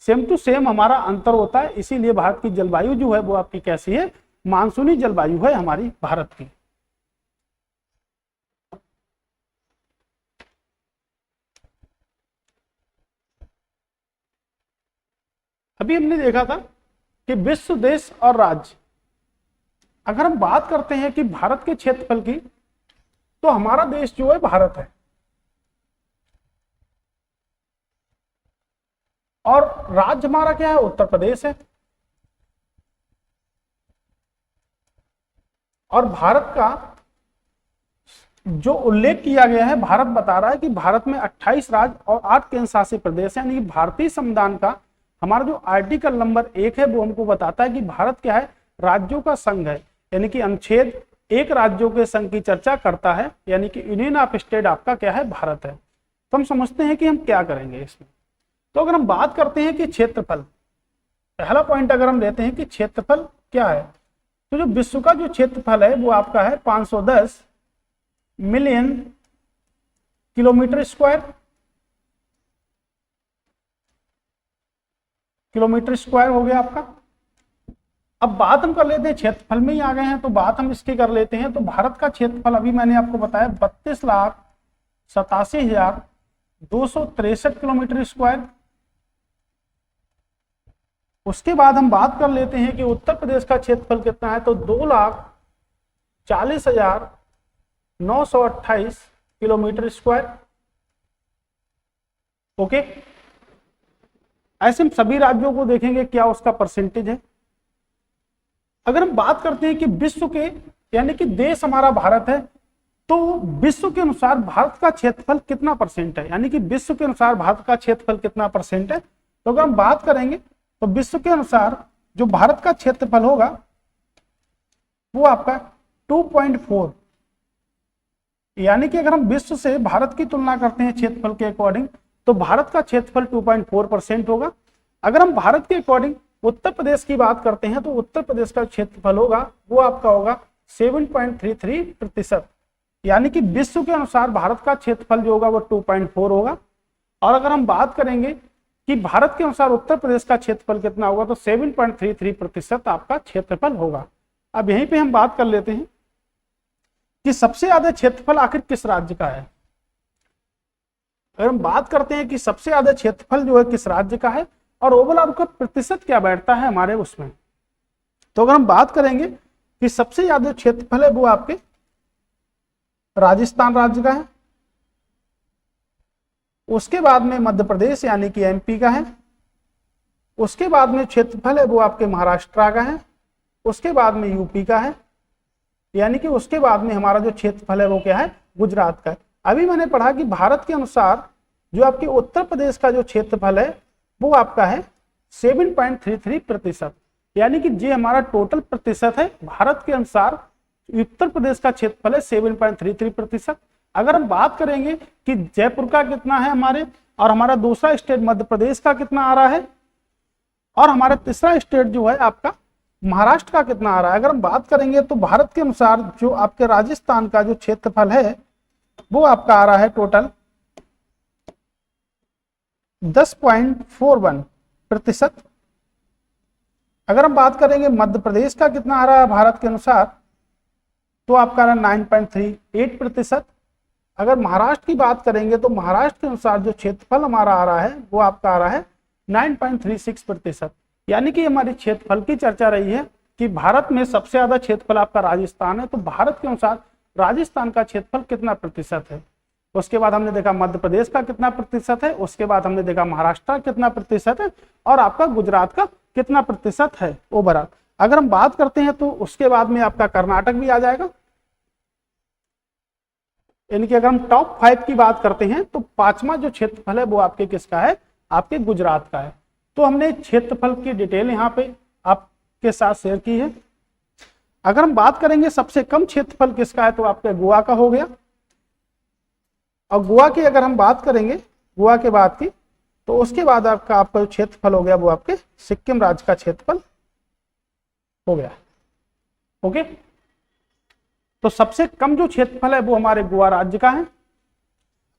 सेम टू सेम हमारा अंतर होता है। इसीलिए भारत की जलवायु जो है वो आपकी कैसी है, मानसूनी जलवायु है हमारी भारत की। अभी हमने देखा था कि विश्व, देश और राज्य, अगर हम बात करते हैं कि भारत के क्षेत्रफल की, तो हमारा देश जो है भारत है, और राज्य हमारा क्या है, उत्तर प्रदेश है। और भारत का जो उल्लेख किया गया है, भारत बता रहा है कि भारत में 28 राज्य और 8 केंद्र शासित प्रदेश है, यानी कि भारतीय संविधान का हमारा जो आर्टिकल नंबर 1 है वो हमको बताता है कि भारत क्या है, राज्यों का संघ है, यानी कि अनुच्छेद 1 राज्यों के संघ की चर्चा करता है, यानी कि यूनियन ऑफ स्टेट आपका क्या है, भारत है। तो हम समझते हैं कि हम क्या करेंगे इसमें। तो अगर हम बात करते हैं कि क्षेत्रफल, पहला पॉइंट अगर हम लेते हैं कि क्षेत्रफल क्या है, तो जो विश्व का जो क्षेत्रफल है वो आपका है 510 मिलियन किलोमीटर स्क्वायर, हो गया आपका। अब बात हम कर लेते हैं, क्षेत्रफल में ही आ गए हैं तो बात हम इसकी कर लेते हैं। तो भारत का क्षेत्रफल अभी मैंने आपको बताया 32,87,263 किलोमीटर स्क्वायर। उसके बाद हम बात कर लेते हैं कि उत्तर प्रदेश का क्षेत्रफल कितना है, तो 2,40,928 किलोमीटर स्क्वायर। ओके, ऐसे हम सभी राज्यों को देखेंगे क्या उसका परसेंटेज है। अगर हम बात करते हैं कि विश्व के, यानी कि देश हमारा भारत है, तो विश्व के अनुसार भारत का क्षेत्रफल कितना परसेंट है, यानी कि विश्व के अनुसार भारत का क्षेत्रफल कितना परसेंट है। तो अगर हम बात करेंगे तो विश्व के अनुसार जो भारत का क्षेत्रफल होगा वो आपका 2.4, यानी कि अगर हम विश्व से भारत की तुलना करते हैं क्षेत्रफल के अकॉर्डिंग तो भारत का क्षेत्रफल 2.4% होगा। अगर हम भारत के अकॉर्डिंग उत्तर प्रदेश की बात करते हैं तो उत्तर प्रदेश का क्षेत्रफल होगा वो आपका होगा 7.33%, यानी कि विश्व के अनुसार भारत का क्षेत्रफल जो होगा वो 2.4 होगा। और अगर हम बात करेंगे कि भारत के अनुसार उत्तर प्रदेश का क्षेत्रफल कितना होगा तो 7.33% आपका क्षेत्रफल होगा। अब यहीं पे हम बात कर लेते हैं कि सबसे ज्यादा क्षेत्रफल आखिर किस राज्य का है। अगर हम बात करते हैं कि सबसे ज्यादा क्षेत्रफल जो है किस राज्य का है और ओवरऑल का प्रतिशत क्या बैठता है हमारे उसमें, तो अगर हम बात करेंगे कि सबसे ज्यादा क्षेत्रफल है वो आपके राजस्थान राज्य का है, उसके बाद में मध्य प्रदेश यानी कि एमपी का है, उसके बाद में क्षेत्रफल है वो आपके महाराष्ट्र का है, उसके बाद में यूपी का है, यानी कि उसके बाद में हमारा जो क्षेत्रफल है वो क्या है, गुजरात का है। अभी मैंने पढ़ा कि भारत के अनुसार जो आपके उत्तर प्रदेश का जो क्षेत्रफल है वो आपका है 7.33%, यानी कि ये हमारा टोटल प्रतिशत है। भारत के अनुसार उत्तर प्रदेश का क्षेत्रफल है 7.33%। अगर हम बात करेंगे कि जयपुर का कितना है हमारे, और हमारा दूसरा स्टेट मध्य प्रदेश का कितना आ रहा है, और हमारा तीसरा स्टेट जो है आपका महाराष्ट्र का कितना आ रहा है, अगर हम बात करेंगे तो भारत के अनुसार जो आपके राजस्थान का जो क्षेत्रफल है वो आपका आ रहा है टोटल 10.41%। अगर हम बात करेंगे मध्य प्रदेश का कितना आ रहा है भारत के अनुसार तो आपका आ रहा है 9.38%। अगर महाराष्ट्र की बात करेंगे तो महाराष्ट्र के अनुसार जो क्षेत्रफल हमारा आ रहा है वो आपका आ रहा है 9.36%, यानी कि हमारी क्षेत्रफल की चर्चा रही है कि भारत में सबसे ज्यादा क्षेत्रफल आपका राजस्थान है। तो भारत के अनुसार राजस्थान का क्षेत्रफल कितना प्रतिशत है। उसके बाद हमने देखा मध्य प्रदेश का कितना प्रतिशत है, उसके बाद हमने देखा महाराष्ट्र का कितना प्रतिशत है, और आपका गुजरात का कितना प्रतिशत है ओवरऑल। अगर हम बात करते हैं तो उसके बाद में आपका कर्नाटक भी आ जाएगा। यानी कि अगर हम टॉप 5 की बात करते हैं तो पांचवा जो क्षेत्रफल है वो आपके किसका है, आपके गुजरात का है। तो हमने क्षेत्रफल की डिटेल यहाँ पे आपके साथ शेयर की है। अगर हम बात करेंगे सबसे कम क्षेत्रफल किसका है तो आपके गोवा का हो गया। और गोवा की अगर हम बात करेंगे, गोवा के बाद की, तो उसके बाद आपका जो क्षेत्रफल हो गया वो आपके सिक्किम राज्य का क्षेत्रफल हो गया। ओके, तो सबसे कम जो क्षेत्रफल है वो हमारे गोवा राज्य का है।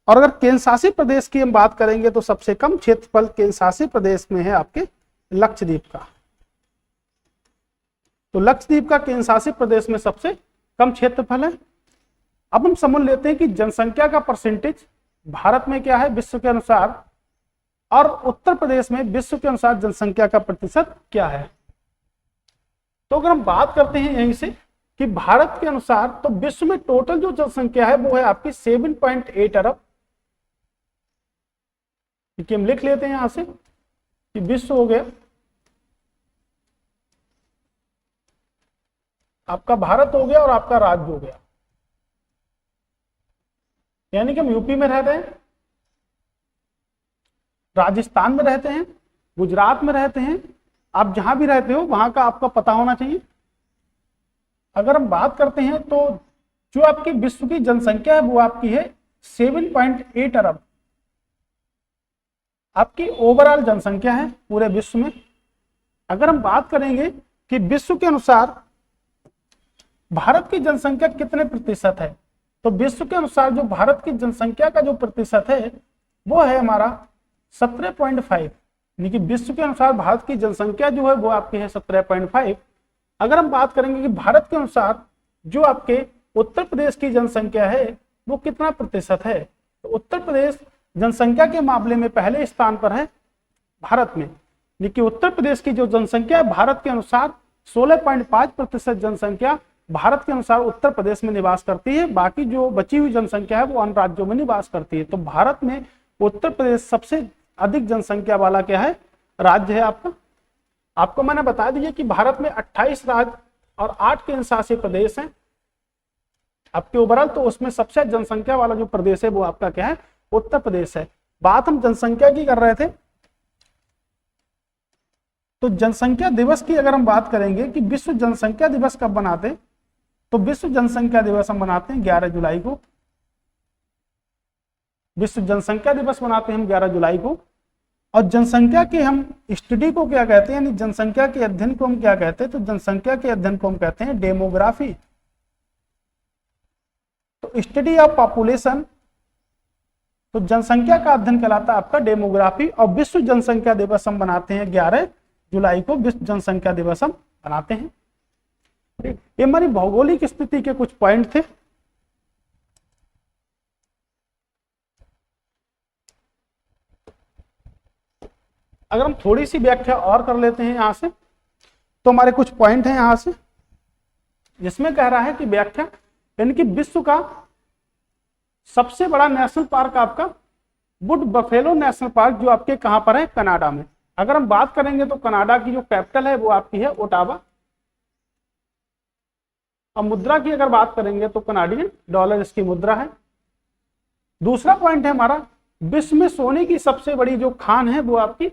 और अगर केंद्र शासित प्रदेश की हम बात करेंगे तो सबसे कम क्षेत्रफल केंद्र शासित प्रदेश में है आपके लक्षद्वीप का। तो लक्षद्वीप का केंद्र शासित प्रदेश में सबसे कम क्षेत्रफल है। अब हम समझ लेते हैं कि जनसंख्या का परसेंटेज भारत में क्या है विश्व के अनुसार, और उत्तर प्रदेश में विश्व के अनुसार जनसंख्या का प्रतिशत क्या है। तो अगर हम बात करते हैं यहीं से कि भारत के अनुसार, तो विश्व में टोटल जो जनसंख्या है वो है आपकी 7.8 अरब। क्योंकि हम लिख लेते हैं यहां से कि विश्व हो गया आपका, भारत हो गया और आपका राज्य हो गया। यानी कि हम यूपी में रहते हैं, राजस्थान में रहते हैं, गुजरात में रहते हैं, आप जहां भी रहते हो वहां का आपका पता होना चाहिए। अगर हम बात करते हैं तो जो आपकी विश्व की जनसंख्या है वो आपकी है 7.8 अरब, आपकी ओवरऑल जनसंख्या है पूरे विश्व में। अगर हम बात करेंगे कि विश्व के अनुसार भारत की जनसंख्या कितने प्रतिशत है, तो विश्व के अनुसार जो भारत की जनसंख्या का जो प्रतिशत है वो है हमारा 17.5। यानी कि विश्व के अनुसार भारत की जनसंख्या जो है वो आपकी है 17.5। अगर हम बात करेंगे कि भारत के अनुसार जो आपके उत्तर प्रदेश की जनसंख्या है वो कितना प्रतिशत है, तो उत्तर प्रदेश जनसंख्या के मामले में पहले स्थान पर है भारत में। लेकिन उत्तर प्रदेश की जो जनसंख्या है भारत के अनुसार 16.5% जनसंख्या भारत के अनुसार उत्तर प्रदेश में निवास करती है, बाकी जो बची हुई जनसंख्या है वो अन्य राज्यों में निवास करती है। तो भारत में उत्तर प्रदेश सबसे अधिक जनसंख्या वाला क्या है, राज्य है आपका। आपको मैंने बता दिया कि भारत में 28 राज्य और 8 केंद्र शासित प्रदेश हैं आपके ओवरऑल, तो उसमें सबसे जनसंख्या वाला जो प्रदेश है वो आपका क्या है, उत्तर प्रदेश है। बात हम जनसंख्या की कर रहे थे, तो जनसंख्या दिवस की अगर हम बात करेंगे कि विश्व जनसंख्या दिवस कब मनाते हैं, तो विश्व जनसंख्या दिवस हम मनाते हैं 11 जुलाई को। विश्व जनसंख्या दिवस मनाते हैं हम 11 जुलाई को। और जनसंख्या के हम स्टडी को क्या कहते हैं, यानी जनसंख्या के अध्ययन को हम क्या कहते हैं, तो जनसंख्या के अध्ययन को हम कहते हैं डेमोग्राफी। तो स्टडी ऑफ पॉपुलेशन, तो जनसंख्या का अध्ययन कहलाता है आपका डेमोग्राफी। और विश्व जनसंख्या दिवस हम मनाते हैं 11 जुलाई को, विश्व जनसंख्या दिवस हम मनाते हैं। ये हमारी भौगोलिक स्थिति के कुछ पॉइंट थे। अगर हम थोड़ी सी व्याख्या और कर लेते हैं यहां से, तो हमारे कुछ पॉइंट हैं यहां से, जिसमें कह रहा है कि व्याख्या, यानी कि विश्व का सबसे बड़ा नेशनल पार्क आपका वुड बफेलो नेशनल पार्क, जो आपके कहां पर है, कनाडा में। अगर हम बात करेंगे तो कनाडा की जो कैपिटल है वो आपकी है ओटावा। अब मुद्रा की अगर बात करेंगे तो कनाडियन डॉलर इसकी मुद्रा है। दूसरा पॉइंट है हमारा, विश्व में सोने की सबसे बड़ी जो खान है वो आपकी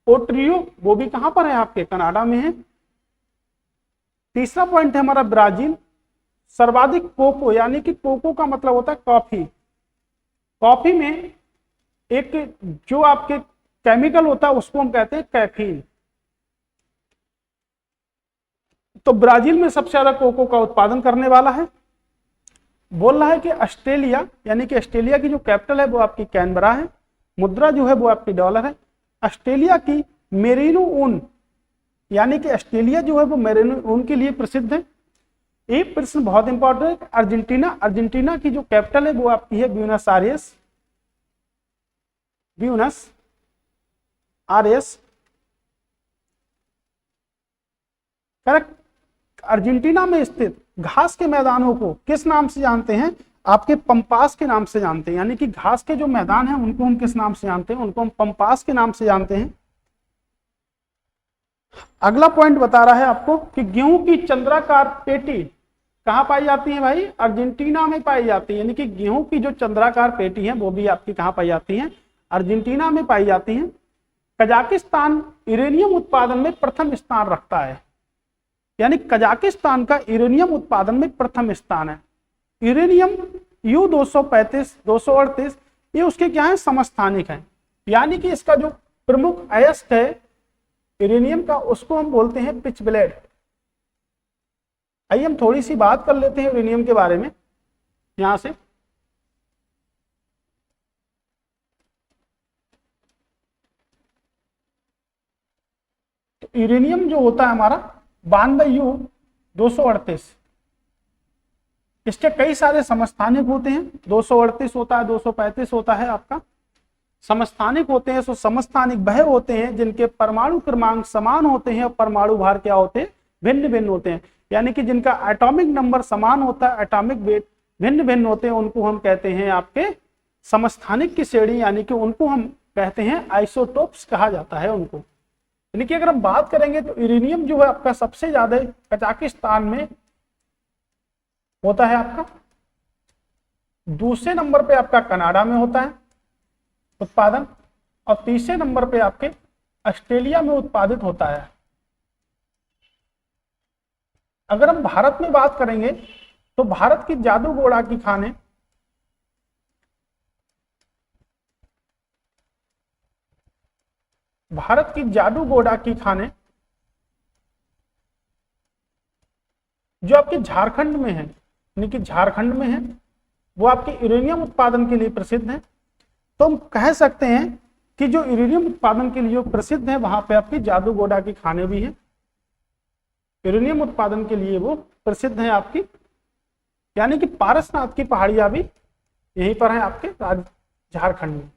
ओट्रियो, वो भी कहां पर है, आपके कनाडा में है। तीसरा पॉइंट है हमारा ब्राजील, सर्वाधिक कोको, यानी कि कोको का मतलब होता है कॉफी। कॉफी में एक जो आपके केमिकल होता है उसको हम कहते हैं कैफीन। तो ब्राजील में सबसे ज्यादा कोको का उत्पादन करने वाला है। बोल रहा है कि ऑस्ट्रेलिया, यानी कि ऑस्ट्रेलिया की जो कैपिटल है वो आपकी कैनबरा है, मुद्रा जो है वो आपकी डॉलर है। ऑस्ट्रेलिया की मेरिनो ऊन, यानी कि ऑस्ट्रेलिया जो है वो मेरिनो ऊन के लिए प्रसिद्ध है। एक प्रश्न बहुत इंपॉर्टेंट है, अर्जेंटीना, अर्जेंटीना की जो कैपिटल है वो आपकी है Buenos Aires, Buenos Aires, correct. Argentina में स्थित घास के मैदानों को किस नाम से जानते हैं? आपके पंपास के नाम से जानते हैं। यानी कि घास के जो मैदान हैं उनको हम किस नाम से जानते हैं? उनको हम पंपास के नाम से जानते हैं। अगला पॉइंट बता रहा है आपको कि गेहूं की चंद्राकार पेटी कहां पाई जाती है भाई? अर्जेंटीना में पाई जाती है। यानी कि गेहूं की जो चंद्राकार पेटी है वो भी आपकी कहां पाई जाती है? अर्जेंटीना में पाई जाती है। कजाकिस्तान यूरेनियम उत्पादन में प्रथम स्थान रखता है। यानी कजाकिस्तान का यूरेनियम उत्पादन में प्रथम स्थान है। यूरेनियम U-235, 238 ये उसके क्या है? समस्थानिक है। यानी कि इसका जो प्रमुख अयस्क है यूरेनियम का उसको हम बोलते हैं पिच ब्लेड। आइए हम थोड़ी सी बात कर लेते हैं यूरेनियम के बारे में यहां से। तो यूरेनियम जो होता है हमारा 92U-238, इसके कई सारे समस्थानिक होते हैं। 238 होता है, 235 होता है आपका। समस्थानिक होते हैं, सो समस्थानिक वह होते हैं जिनके परमाणु क्रमांक समान होते हैं और परमाणु भार क्या होते हैं? भिन्न भिन्न होते हैं। यानी कि जिनका एटॉमिक नंबर समान होता है, एटॉमिक वेट भिन्न भिन्न होते हैं, उनको हम कहते हैं आपके समस्थानिक की श्रेणी। यानी कि उनको हम कहते हैं आइसोटोप्स कहा जाता है उनको। यानी कि अगर हम बात करेंगे तो यूरेनियम जो है आपका सबसे ज्यादा कजाकिस्तान में होता है आपका। दूसरे नंबर पे आपका कनाडा में होता है उत्पादन, और तीसरे नंबर पे आपके ऑस्ट्रेलिया में उत्पादित होता है। अगर हम भारत में बात करेंगे तो भारत की जादूगोड़ा की खानें जो आपके झारखंड में है, यानी कि झारखंड में है, वो आपके यूरेनियम उत्पादन के लिए प्रसिद्ध है। तो हम कह सकते हैं कि जो यूरेनियम उत्पादन के लिए प्रसिद्ध है वहां पे आपकी जादूगोड़ा की खानें भी हैं। यूरेनियम उत्पादन के लिए वो प्रसिद्ध है आपकी। यानी कि पारसनाथ की पहाड़ियां भी यहीं पर है आपके झारखंड में।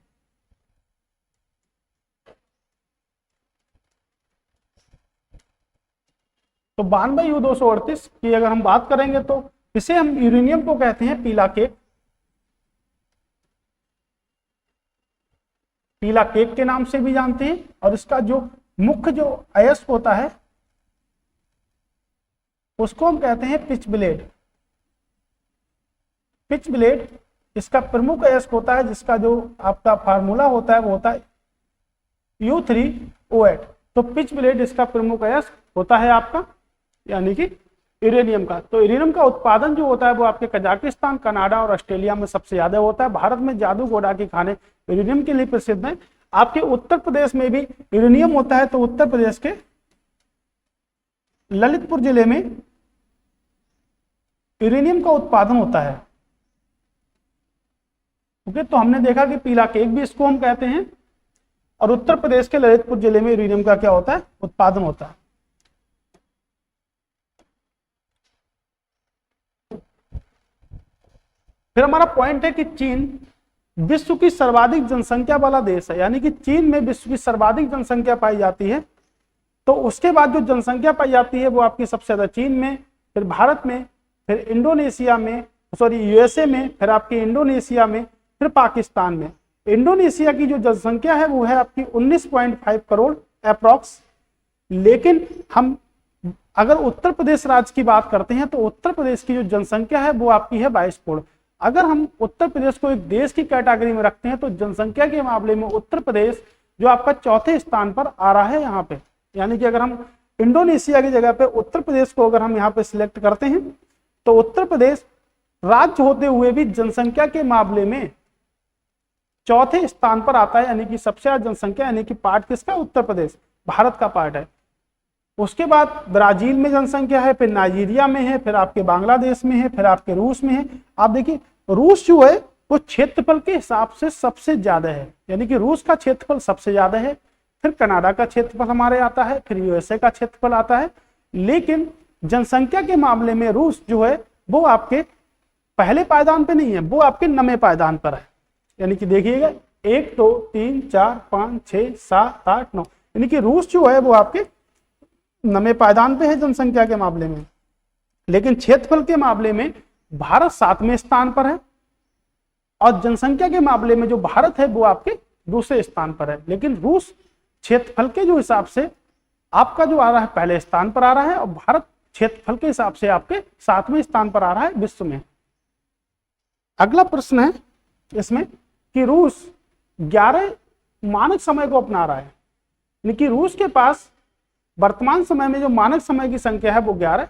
तो 92U-238 की अगर हम बात करेंगे तो इसे हम यूरेनियम को कहते हैं पीला केक। पीला केक के नाम से भी जानते हैं। और इसका जो मुख्य जो अयस्क होता है उसको हम कहते हैं पिच ब्लेड। पिच ब्लेड इसका प्रमुख अयस्क होता है, जिसका जो आपका फार्मूला होता है वो होता है U3O8। तो पिच ब्लेड इसका प्रमुख अयस्क होता है आपका, यानी कि यूरेनियम का। तो यूरेनियम का उत्पादन जो होता है वो आपके कजाकिस्तान, कनाडा और ऑस्ट्रेलिया में सबसे ज्यादा होता है। भारत में जादूगोड़ा की खाने यूरेनियम के लिए प्रसिद्ध है। आपके उत्तर प्रदेश में भी यूरेनियम होता है। तो उत्तर प्रदेश के ललितपुर जिले में यूरेनियम का उत्पादन होता है। ओके, तो हमने देखा कि पीला केक भी इसको हम कहते हैं, और उत्तर प्रदेश के ललितपुर जिले में यूरेनियम का क्या होता है? उत्पादन होता है। फिर हमारा पॉइंट है कि चीन विश्व की सर्वाधिक जनसंख्या वाला देश है। यानी कि चीन में विश्व की सर्वाधिक जनसंख्या पाई जाती है। तो उसके बाद जो जनसंख्या पाई जाती है वो आपकी सबसे ज्यादा चीन में, फिर भारत में, फिर इंडोनेशिया में, यूएसए में, फिर आपके इंडोनेशिया में, फिर पाकिस्तान में। इंडोनेशिया की जो जनसंख्या है वो है आपकी 19.5 करोड़ अप्रॉक्स। लेकिन हम अगर उत्तर प्रदेश राज्य की बात करते हैं तो उत्तर प्रदेश की जो जनसंख्या है वो आपकी है 22 करोड़। अगर हम उत्तर प्रदेश को एक देश की कैटेगरी में रखते हैं तो जनसंख्या के मामले में उत्तर प्रदेश जो आपका चौथे स्थान पर आ रहा है यहाँ पे। यानी कि अगर हम इंडोनेशिया की जगह पे उत्तर प्रदेश को अगर हम यहाँ पे सिलेक्ट करते हैं तो उत्तर प्रदेश राज्य होते हुए भी जनसंख्या के मामले में चौथे स्थान पर आता है। यानी कि सबसे ज्यादा जनसंख्या, यानी कि पार्ट किसका? उत्तर प्रदेश, भारत का पार्ट है। उसके बाद ब्राजील में जनसंख्या है, फिर नाइजीरिया में है, फिर आपके बांग्लादेश में है, फिर आपके रूस में है। आप देखिए रूस जो है वो क्षेत्रफल के हिसाब से सबसे ज्यादा है। यानी कि रूस का क्षेत्रफल सबसे ज्यादा है, फिर कनाडा का क्षेत्रफल हमारे आता है, फिर यूएसए का क्षेत्रफल आता है। लेकिन जनसंख्या के मामले में रूस जो है वो आपके पहले पायदान पे नहीं है, वो आपके 9वें पायदान पर है। यानी कि देखिएगा 1 2 3 4 5 6 7 8 9, यानी कि रूस जो है वो आपके 9वें पायदान पे है जनसंख्या के मामले में। लेकिन क्षेत्रफल के मामले में भारत 7वें स्थान पर है, और जनसंख्या के मामले में जो भारत है वो आपके दूसरे स्थान पर है। लेकिन रूस क्षेत्रफल के जो हिसाब से आपका जो आ रहा है पहले स्थान पर आ रहा है, और भारत क्षेत्रफल के हिसाब से आपके 7वें स्थान पर आ रहा है विश्व में। अगला प्रश्न है इसमें कि रूस 11 मानक समय को अपना रहा है, यानी कि रूस के पास वर्तमान समय में जो मानक समय की संख्या है वो 11।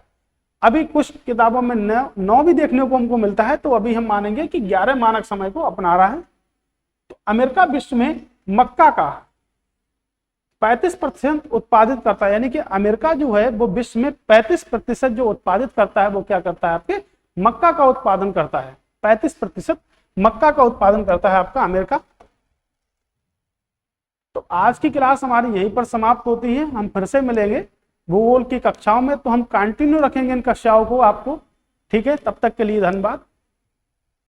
अभी कुछ किताबों में 9 भी देखने को हमको मिलता है, तो अभी हम मानेंगे कि 11 मानक समय को अपना रहा है। तो अमेरिका विश्व में मक्का का 35% उत्पादित करता है, यानी कि अमेरिका जो है वो विश्व में 35% जो उत्पादित करता है वो क्या करता है, आपके मक्का का उत्पादन करता है। 35% मक्का का उत्पादन करता है आपका अमेरिका। तो आज की क्लास हमारी यहीं पर समाप्त होती है। हम फिर से मिलेंगे भूगोल की कक्षाओं में, तो हम कंटिन्यू रखेंगे इन कक्षाओं को आपको। ठीक है, तब तक के लिए धन्यवाद।